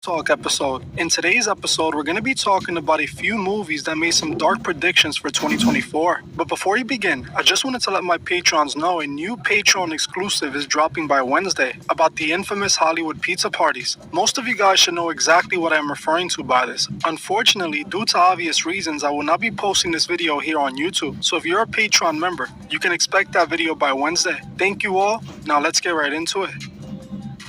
Talk episode. In today's episode, we're going to be talking about a few movies that made some dark predictions for 2024. But before we begin, I just wanted to let my patrons know a new Patreon exclusive is dropping by Wednesday about the infamous Hollywood pizza parties. Most of you guys should know exactly what I'm referring to by this. Unfortunately, due to obvious reasons, I will not be posting this video here on YouTube. So if you're a Patreon member, you can expect that video by Wednesday. Thank you all. Now let's get right into it.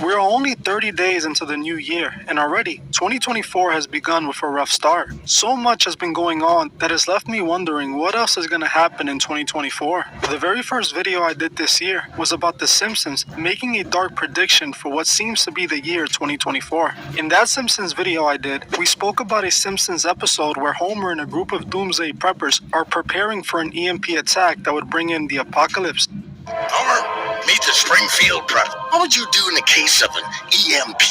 We're only 30 days into the new year, and already 2024 has begun with a rough start. So much has been going on that has left me wondering what else is going to happen in 2024. The very first video I did this year was about The Simpsons making a dark prediction for what seems to be the year 2024. In that Simpsons video I did, we spoke about a Simpsons episode where Homer and a group of doomsday preppers are preparing for an EMP attack that would bring in the apocalypse. Homer, meet the Springfield prep. What would you do in the case of an EMP?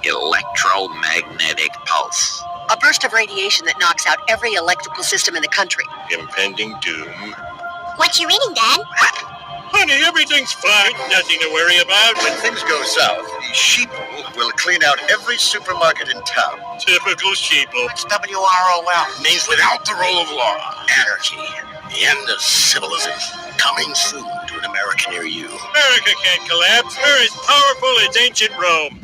Electromagnetic pulse. A burst of radiation that knocks out every electrical system in the country. Impending doom. What you reading, Dad? Honey, everything's fine. Nothing to worry about. When things go south, the sheeple will clean out every supermarket in town. Typical sheeple. What's WROL? Means without the rule of law. Anarchy. The end of civilization. Coming soon to an America near you. America can't collapse. We're as powerful as ancient Rome.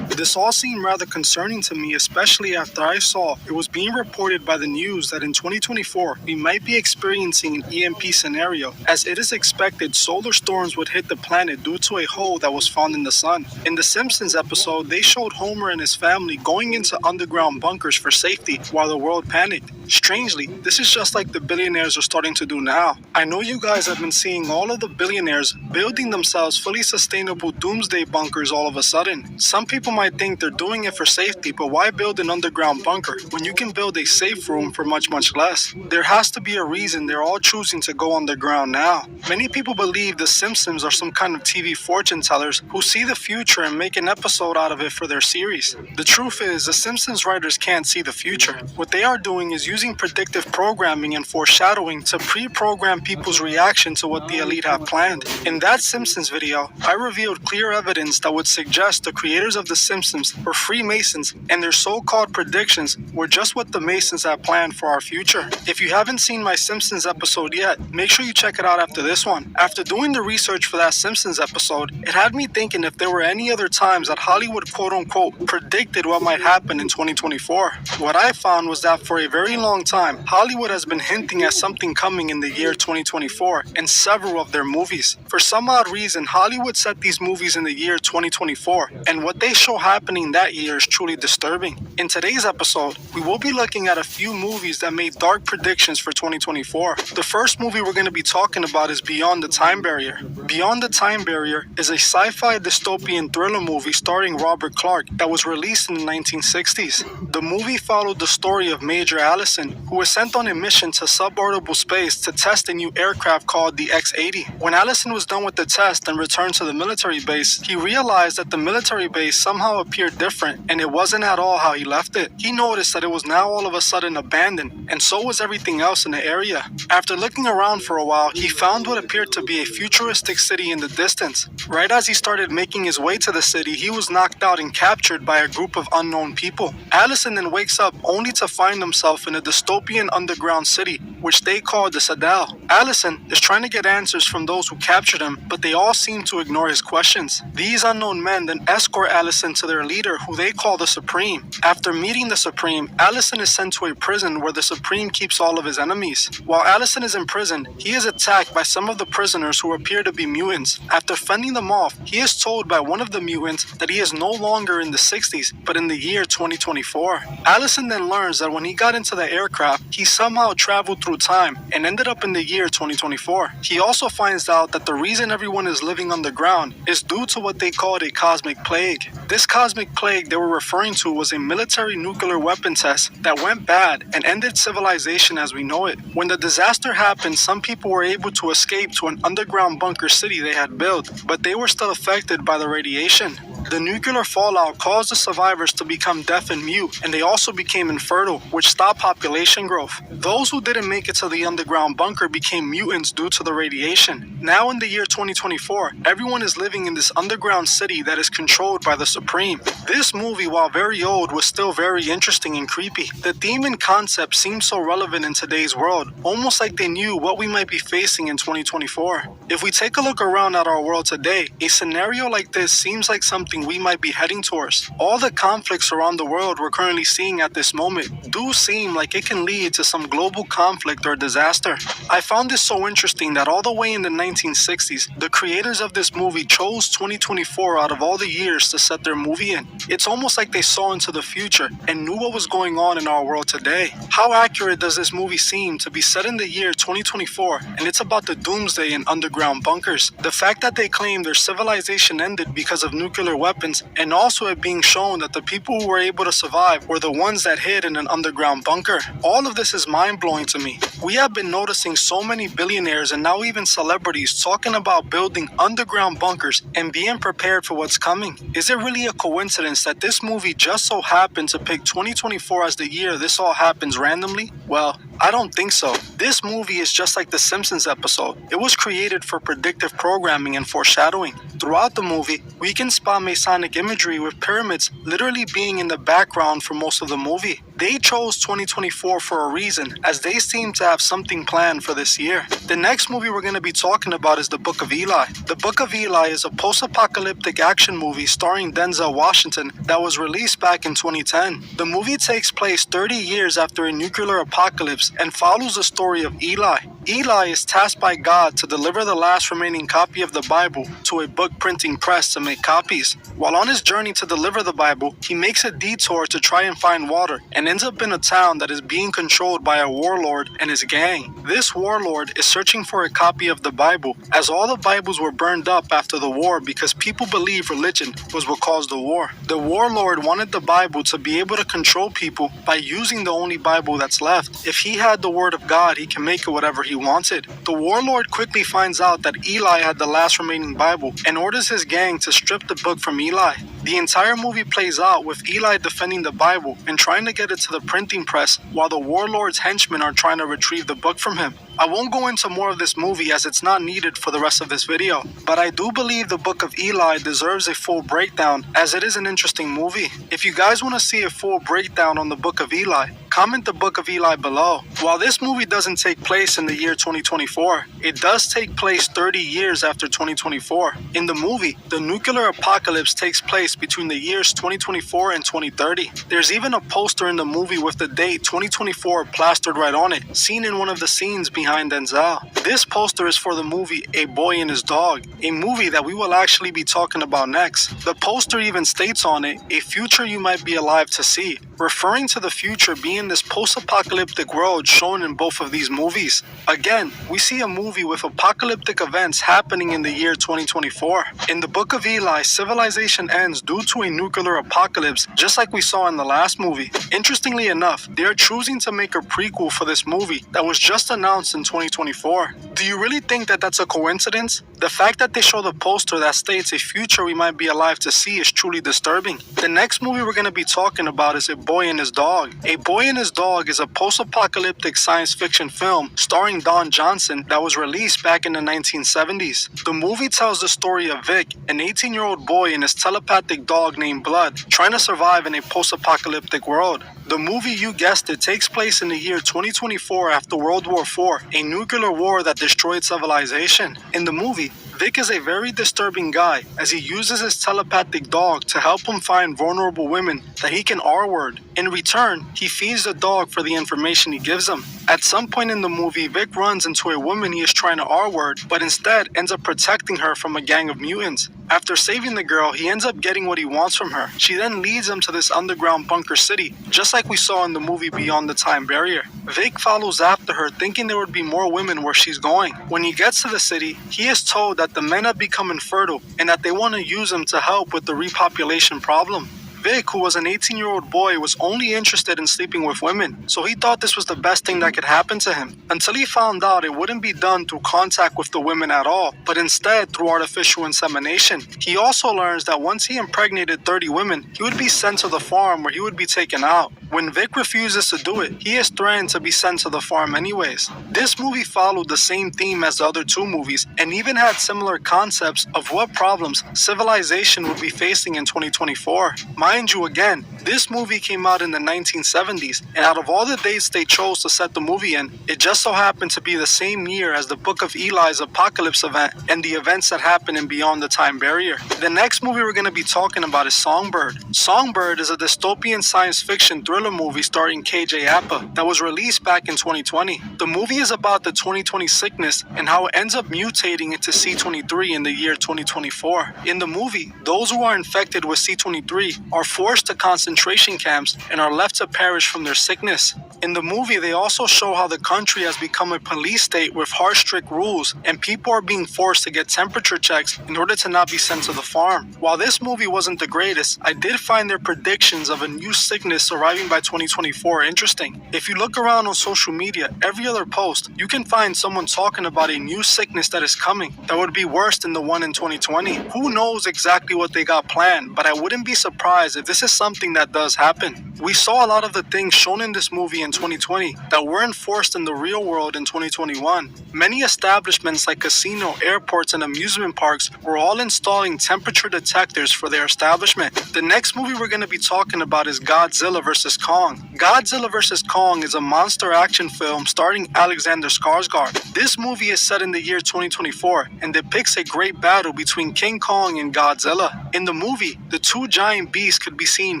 This all seemed rather concerning to me, especially after I saw it was being reported by the news that in 2024 we might be experiencing an EMP scenario, as it is expected solar storms would hit the planet due to a hole that was found in the sun. In the Simpsons episode, they showed Homer and his family going into underground bunkers for safety while the world panicked. Strangely, this is just like the billionaires are starting to do now. I know you guys have been seeing all of the billionaires building themselves fully sustainable doomsday bunkers all of a sudden. Some people might think they're doing it for safety, but why build an underground bunker when you can build a safe room for much less? There has to be a reason they're all choosing to go underground now. Many people believe the Simpsons are some kind of TV fortune tellers who see the future and make an episode out of it for their series. The truth is, the Simpsons writers can't see the future. What they are doing is using predictive programming and foreshadowing to pre-program people's reaction to what the elite have planned. In that Simpsons video, I revealed clear evidence that would suggest the creators of the Simpsons were Freemasons, and their so-called predictions were just what the Masons had planned for our future. If you haven't seen my Simpsons episode yet, make sure you check it out after this one. After doing the research for that Simpsons episode, it had me thinking if there were any other times that Hollywood quote-unquote predicted what might happen in 2024. What I found was that for a very long time, Hollywood has been hinting at something coming in the year 2024 in several of their movies. For some odd reason, Hollywood set these movies in the year 2024, and what they show happening that year is truly disturbing. In today's episode, we will be looking at a few movies that made dark predictions for 2024. The first movie we're going to be talking about is Beyond the Time Barrier. Beyond the Time Barrier is a sci-fi dystopian thriller movie starring Robert Clark that was released in the 1960s. The movie followed the story of Major Allison, who was sent on a mission to suborbital space to test a new aircraft called the X-80. When Allison was done with the test and returned to the military base, he realized that the military base somehow appeared different, and it wasn't at all how he left it. He noticed that it was now all of a sudden abandoned, and so was everything else in the area. After looking around for a while, he found what appeared to be a futuristic city in the distance. Right as he started making his way to the city, he was knocked out and captured by a group of unknown people. Allison then wakes up only to find himself in a dystopian underground city, which they call the Citadel. Allison is trying to get answers from those who captured him, but they all seem to ignore his questions. These unknown men then escort Allison to their leader, who they call the Supreme. After meeting the Supreme, Allison is sent to a prison where the Supreme keeps all of his enemies. While Allison is in prison, he is attacked by some of the prisoners who appear to be mutants. After fending them off, he is told by one of the mutants that he is no longer in the 60s, but in the year 2024. Allison then learns that when he got into the aircraft, he somehow traveled through time and ended up in the year 2024. He also finds out that the reason everyone is living underground is due to what they called a cosmic plague. This cosmic plague they were referring to was a military nuclear weapon test that went bad and ended civilization as we know it. When the disaster happened, some people were able to escape to an underground bunker city they had built, but they were still affected by the radiation. The nuclear fallout caused the survivors to become deaf and mute, and they also became infertile, which stopped population growth. Those who didn't make it to the underground bunker became mutants due to the radiation. Now in the year 2024, everyone is living in this underground city that is controlled by the Supreme. This movie, while very old, was still very interesting and creepy. The theme and concept seems so relevant in today's world, almost like they knew what we might be facing in 2024. If we take a look around at our world today, a scenario like this seems like something we might be heading towards. All the conflicts around the world we're currently seeing at this moment do seem like it can lead to some global conflict or disaster. I found this so interesting that all the way in the 1960s, the creators of this movie chose 2024 out of all the years to set their movie in. It's almost like they saw into the future and knew what was going on in our world today. How accurate does this movie seem to be set in the year 2024, and it's about the doomsday in underground bunkers? The fact that they claim their civilization ended because of nuclear weapons, and also it being shown that the people who were able to survive were the ones that hid in an underground bunker. All of this is mind-blowing to me. We have been noticing so many billionaires and now even celebrities talking about building underground bunkers and being prepared for what's coming. Is it really a coincidence that this movie just so happened to pick 2024 as the year this all happens randomly? Well, I don't think so. This movie is just like the Simpsons episode. It was created for predictive programming and foreshadowing. Throughout the movie, we can spot Masonic imagery with pyramids literally being in the background for most of the movie. They chose 2024 for a reason, as they seem to have something planned for this year. The next movie we're going to be talking about is The Book of Eli. The Book of Eli is a post-apocalyptic action movie starring Denzel Washington that was released back in 2010. The movie takes place 30 years after a nuclear apocalypse and follows the story of Eli. Eli is tasked by God to deliver the last remaining copy of the Bible to a book printing press to make copies. While on his journey to deliver the Bible, he makes a detour to try and find water and ends up in a town that is being controlled by a warlord and his gang. This warlord is searching for a copy of the Bible, as all the Bibles were burned up after the war because people believe religion was what caused the war. The warlord wanted the Bible to be able to control people by using the only Bible that's left. If he had the word of God, he can make it whatever he wanted. The warlord quickly finds out that Eli had the last remaining Bible and orders his gang to strip the book from Eli. The entire movie plays out with Eli defending the Bible and trying to get it to the printing press while the warlord's henchmen are trying to retrieve the book from him. I won't go into more of this movie as it's not needed for the rest of this video, but I do believe the Book of Eli deserves a full breakdown as it is an interesting movie. If you guys want to see a full breakdown on the Book of Eli, comment the Book of Eli below. While this movie doesn't take place in the year 2024, it does take place 30 years after 2024. In the movie, the nuclear apocalypse takes place between the years 2024 and 2030. There's even a poster in the movie with the date 2024 plastered right on it, seen in one of the scenes behind Denzel. This poster is for the movie A Boy and His Dog, a movie that we will actually be talking about next. The poster even states on it, a future you might be alive to see, referring to the future being this post-apocalyptic world shown in both of these movies. Again, we see a movie with apocalyptic events happening in the year 2024. In the Book of Eli, civilization ends due to a nuclear apocalypse, just like we saw in the last movie. Interestingly enough, they are choosing to make a prequel for this movie that was just announced in 2024. Do you really think that that's a coincidence? The fact that they show the poster that states a future we might be alive to see is truly disturbing. The next movie we're going to be talking about is A Boy and His Dog. A Boy and His Dog is a post-apocalyptic science fiction film starring Don Johnson that was released back in the 1970s. The movie tells the story of Vic, an 18-year-old boy and his telepathic dog named Blood, trying to survive in a post-apocalyptic world. The movie, you guessed it, takes place in the year 2024 after World War IV, a nuclear war that destroyed civilization. In the movie, Vic is a very disturbing guy as he uses his telepathic dog to help him find vulnerable women that he can R-word. In return, he feeds the dog for the information he gives him. At some point in the movie, Vic runs into a woman he is trying to R-word, but instead ends up protecting her from a gang of mutants. After saving the girl, he ends up getting what he wants from her. She then leads him to this underground bunker city, just like we saw in the movie Beyond the Time Barrier. Vic follows after her, thinking there would be more women where she's going. When he gets to the city, he is told that the men have become infertile and that they want to use him to help with the repopulation problem. Vic, who was an 18-year-old boy, was only interested in sleeping with women, so he thought this was the best thing that could happen to him, until he found out it wouldn't be done through contact with the women at all, but instead through artificial insemination. He also learns that once he impregnated 30 women, he would be sent to the farm where he would be taken out. When Vic refuses to do it, he is threatened to be sent to the farm anyways. This movie followed the same theme as the other two movies, and even had similar concepts of what problems civilization would be facing in 2024. Mind you, again, this movie came out in the 1970s, and out of all the dates they chose to set the movie in, it just so happened to be the same year as the Book of Eli's apocalypse event and the events that happen in Beyond the Time Barrier. The next movie we're going to be talking about is Songbird. Songbird is a dystopian science fiction thriller movie starring KJ Apa that was released back in 2020. The movie is about the 2020 sickness and how it ends up mutating into C23 in the year 2024. In the movie, those who are infected with C23 are forced to concentration camps and are left to perish from their sickness. In the movie, they also show how the country has become a police state with harsh, strict rules, and people are being forced to get temperature checks in order to not be sent to the farm. While this movie wasn't the greatest, I did find their predictions of a new sickness arriving by 2024 interesting. If you look around on social media, every other post, you can find someone talking about a new sickness that is coming that would be worse than the one in 2020. Who knows exactly what they got planned, but I wouldn't be surprised if this is something that does happen. We saw a lot of the things shown in this movie in 2020 that were enforced in the real world in 2021. Many establishments like casino, airports, and amusement parks were all installing temperature detectors for their establishment. The next movie we're going to be talking about is Godzilla vs. Kong. Godzilla vs. Kong is a monster action film starring Alexander Skarsgård. This movie is set in the year 2024 and depicts a great battle between King Kong and Godzilla. In the movie, the two giant beasts could be seen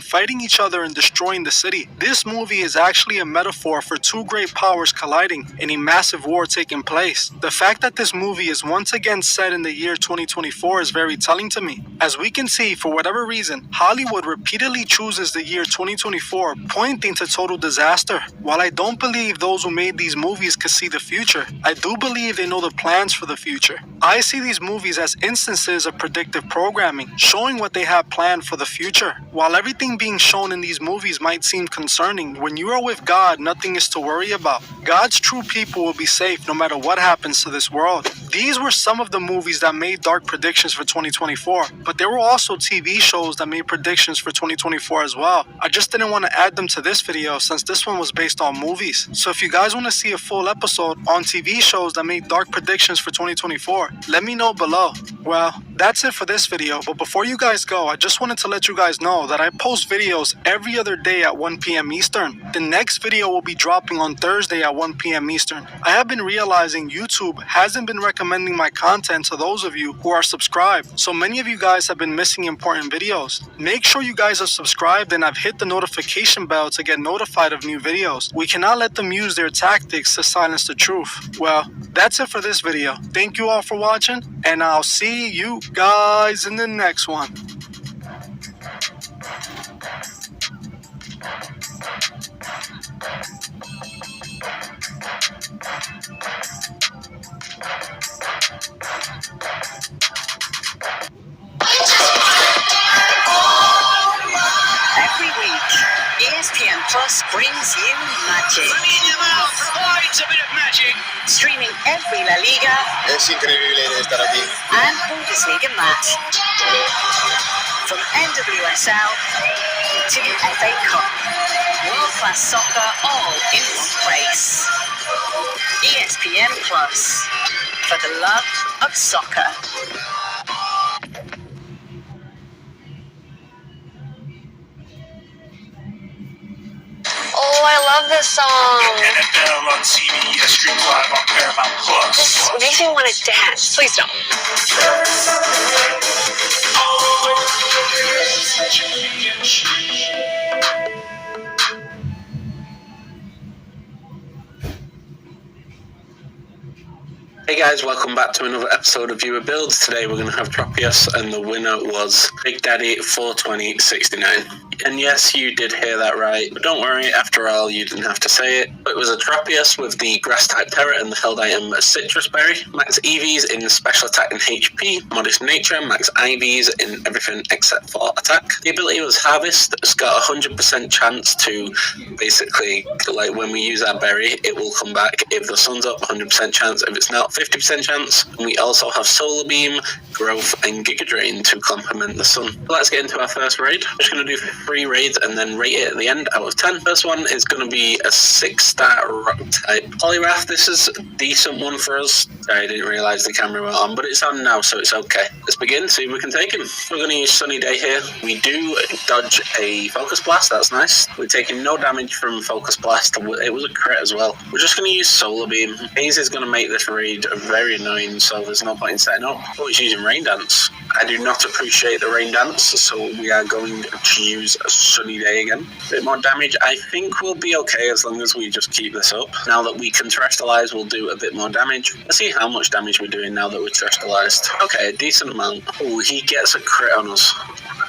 fighting each other and destroying the city. This movie is actually a metaphor for two great powers colliding and a massive war taking place. The fact that this movie is once again set in the year 2024 is very telling to me. As we can see, for whatever reason, Hollywood repeatedly chooses the year 2024, pointing to total disaster. While I don't believe those who made these movies could see the future, I do believe they know the plans for the future. I see these movies as instances of predictive programming, showing what they have planned for the future. While everything being shown in these movies might seem concerning, when you are with God, nothing is to worry about. God's true people will be safe no matter what happens to this world. These were some of the movies that made dark predictions for 2024, but there were also TV shows that made predictions for 2024 as well. I just didn't want to add them to this video since this one was based on movies. So if you guys want to see a full episode on TV shows that made dark predictions for 2024, let me know below. Well, that's it for this video, but before you guys go, I just wanted to let you guys know that I post videos every other day at 1 p.m. Eastern. The next video will be dropping on Thursday at 1 p.m. Eastern. I have been realizing YouTube hasn't been recommending my content to those of you who are subscribed, so many of you guys have been missing important videos. Make sure you guys are subscribed and have hit the notification bell to get notified of new videos. We cannot let them use their tactics to silence the truth. Well, that's it for this video. Thank you all for watching, and I'll see you guys in the next one. Every week, ESPN Plus brings you magic. Money in your mouth provides a bit of magic. Streaming every La Liga Es increíble estar aquí. and Bundesliga match. From NWSL to the FA Cup. World-class soccer all in one place. ESPN Plus. For the love of soccer. Oh, I love this song. NFL on CBS, stream live on Paramount Plus. It makes me want to dance. Please don't. Hey guys, welcome back to another episode of Viewer Builds. Today we're going to have Tropius, and the winner was Big Daddy 42069. And yes, you did hear that right. But don't worry, after all, you didn't have to say it. It was a Tropius with the Grass-type Terror and the held item Citrus Berry. Max EVs in special attack and HP. Modest nature, max IVs in everything except for attack. The ability was Harvest. It's got a 100% chance to basically, like when we use our berry, it will come back. If the sun's up, 100% chance. If it's not, 50% chance. And we also have Solar Beam, Growth, and Giga Drain to complement the sun. So let's get into our first raid. I'm just going to do 3 raids and then rate it at the end out of 10. First one is going to be a 6-star rock type Poliwrath. This is a decent one for us. I didn't realise the camera went on, but it's on now, so it's okay. Let's begin, see if we can take him. We're going to use Sunny Day here. We do dodge a Focus Blast, that's nice. We're taking no damage from Focus Blast. It was a crit as well. We're just going to use Solar Beam. Haze is going to make this raid very annoying, so there's no point in setting up. Oh, it's using Rain Dance. I do not appreciate the Rain Dance, so we are going to use a Sunny Day again. A bit more damage. I think we'll be okay as long as we just keep this up. Now that we can Terrestrialize, we'll do a bit more damage. Let's see how much damage we're doing now that we're Terrestrialized. Okay, a decent amount. Oh, he gets a crit on us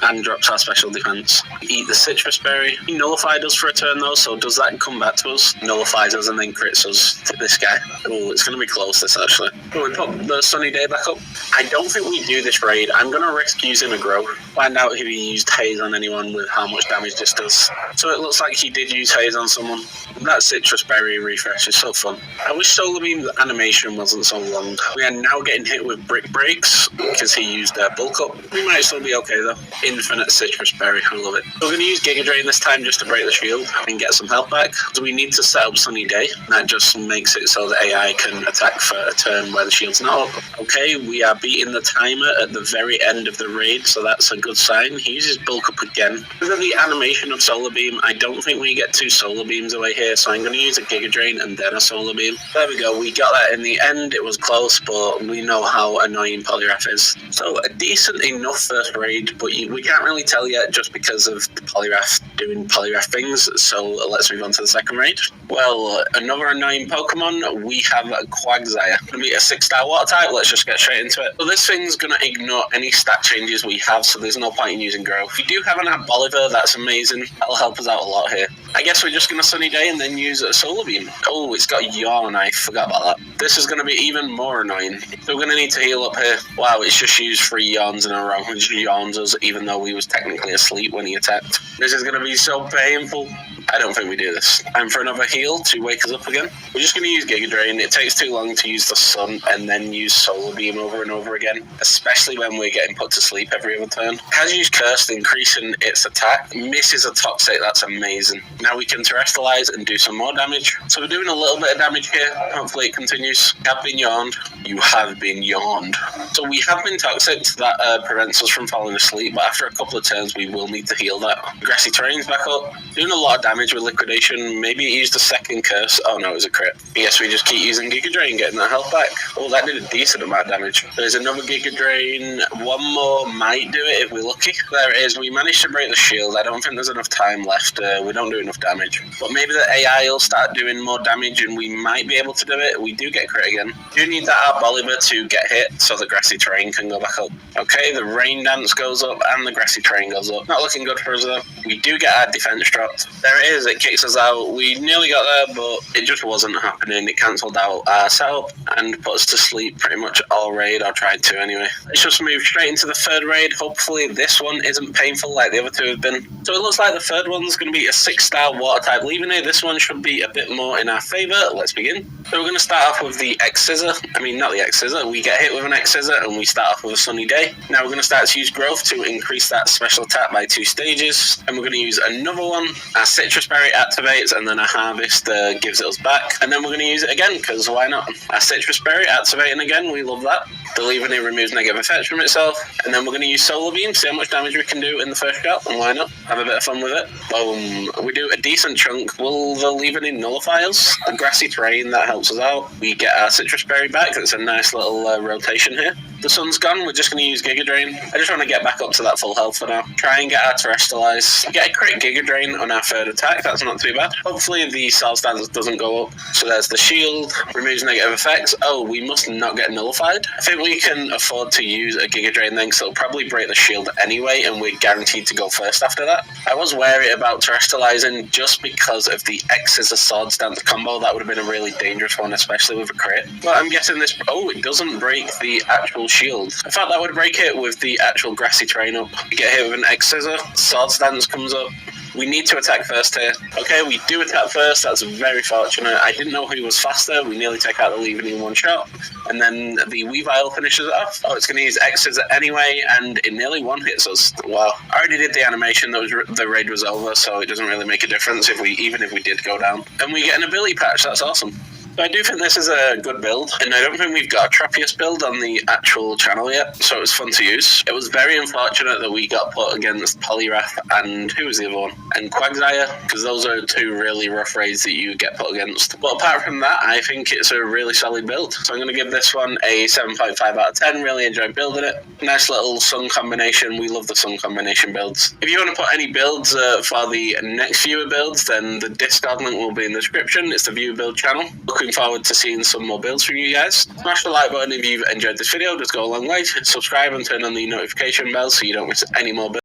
and drops our special defense. Eat the Citrus Berry. He nullified us for a turn though, so does that come back to us? Nullifies us and then crits us to this guy. Oh, it's going to be close this actually. Oh, we put the Sunny Day back up. I don't think we do this raid. I'm going to risk using a Grow. Find out if he used Haze on anyone with how much damage this does. So it looks like he did use Haze on someone. That Citrus Berry refresh is so fun. I wish Solar Beam's animation wasn't so long. We are now getting hit with Brick Breaks because he used their bulk up. We might still be okay though. Infinite Citrus Berry, I love it. We're going to use Giga Drain this time just to break the shield and get some health back. So we need to set up Sunny Day. That just makes it so that AI can attack for a turn where the shield's not up. Okay, we are beating the timer at the very end of the raid, so that's a good sign. He uses bulk up again. Because of the animation of Solar Beam, I don't think we get 2 Solar Beams away here, so I'm going to use a Giga Drain and then a Solar Beam. There we go, we got that in the end. It was close, but we know how annoying Poliwrath is. So a decent enough first raid, but we can't really tell yet just because of the Poliwrath doing Poliwrath things, so let's move on to the second raid. Well, another annoying Pokemon, we have a Quagsire. It's going to be a 6-star water type, let's just get straight into it. So this thing's going to ignore any stat changes we have, so there's no point in using Grow. If you do have an Bolivar, that's amazing, that'll help us out a lot here. I guess we're just going to Sunny Day and then use a Solar Beam. Oh, it's got Yawn, I forgot about that. This is going to be even more annoying. So we're going to need to heal up here. Wow, it's just used 3 Yawns in a row. It just yawns us even though we was technically asleep when he attacked. This is going to be so painful. I don't think we do this. Time for another heal to wake us up again. We're just going to use Giga Drain. It takes too long to use the Sun and then use Solar Beam over and over again, especially when we're getting put to sleep every other turn. Has used Curse, increasing its attack. Misses a Toxic, that's amazing. Now we can Terrestrialize and do some more damage. So we're doing a little bit of damage here. Hopefully it continues. You have been yawned. You have been yawned. So we have been Toxic. That prevents us from falling asleep, but after a couple of turns we will need to heal that. Grassy Terrain's back up. Doing a lot of damage with Liquidation. Maybe it used a second Curse. Oh no, it was a crit. Yes, we just keep using Giga Drain, getting that health back. Oh, that did a decent amount of damage. There's another Giga Drain. One more might do it if we're lucky. There it is. We managed to break the shield. I don't think there's enough time left. We don't do enough damage. But maybe the AI will start doing more damage and we might be able to do it. We do get crit again. Do need that Bolivar to get hit so the Grassy Terrain can go back up. Okay, the Rain Dance goes up and the Grassy Terrain goes up. Not looking good for us though. We do get our defense dropped. There it is. It kicks us out. We nearly got there, but it just wasn't happening. It cancelled out our setup and put us to sleep pretty much all raid, or tried to anyway. Let's just move straight into the third raid. Hopefully this one isn't painful like the other 2 have been. So it looks like the third one's going to be a 6-star water type Leavanny. This one should be a bit more in our favour. Let's begin. So we're going to start off with the X-Scissor. I mean, not the X-Scissor. We get hit with an X-Scissor and we start off with a Sunny Day. Now we're going to start to use Growth to increase that special attack by 2 stages. And we're going to use another one. Our Citrus Berry activates and then our Harvest gives it us back. And then we're going to use it again, because why not? Our Citrus Berry activating again. We love that. The Leavanny removes negative effects from itself. And then we're going to use Solar Beam, see how much damage we can do in the first shot. And why not? Have a bit of fun with it. Boom. We do a decent chunk. Will the Leavanny nullify us? The Grassy Terrain, that helps us out. We get our Citrus Berry back. That's a nice little rotation here. The sun's gone, we're just going to use Giga Drain. I just want to get back up to that full health for now. Try and get our Terrestrialize. Get a crit Giga Drain on our third attack, that's not too bad. Hopefully the Sword Stance doesn't go up. So there's the shield, removes negative effects. Oh, we must not get nullified. I think we can afford to use a Giga Drain then, because it'll probably break the shield anyway, and we're guaranteed to go first after that. I was wary about Terrestrializing just because of the X-Scissor Sword Stance combo. That would have been a really dangerous one, especially with a crit. But I'm guessing this... Oh, it doesn't break the actual shield. I thought that would break it with the actual grassy terrain up. You get hit with an X-Scissor, Sword Stance comes up. We need to attack first here. Okay, we do attack first. That's very fortunate. I didn't know who was faster. We nearly take out the Leaven in one shot. And then the Weavile finishes it off. Oh, it's going to use X-Scissor anyway, and it nearly one-hits us. Wow. I already did the animation. The raid was over, so it doesn't really make a difference even if we did go down. And we get an ability patch. That's awesome. So I do think this is a good build, and I don't think we've got a Tropius build on the actual channel yet, so it was fun to use. It was very unfortunate that we got put against Poliwrath and who was the other one? And Quagsire, because those are two really rough raids that you get put against. But apart from that, I think it's a really solid build. So I'm going to give this one a 7.5 out of 10. Really enjoyed building it. Nice little sun combination. We love the sun combination builds. If you want to put any builds for the next viewer builds, then the Discord link will be in the description. It's the viewer build channel. Looking forward to seeing some more builds from you guys. Smash the like button if you've enjoyed this video. Just go a long way. Subscribe and turn on the notification bell so you don't miss any more builds.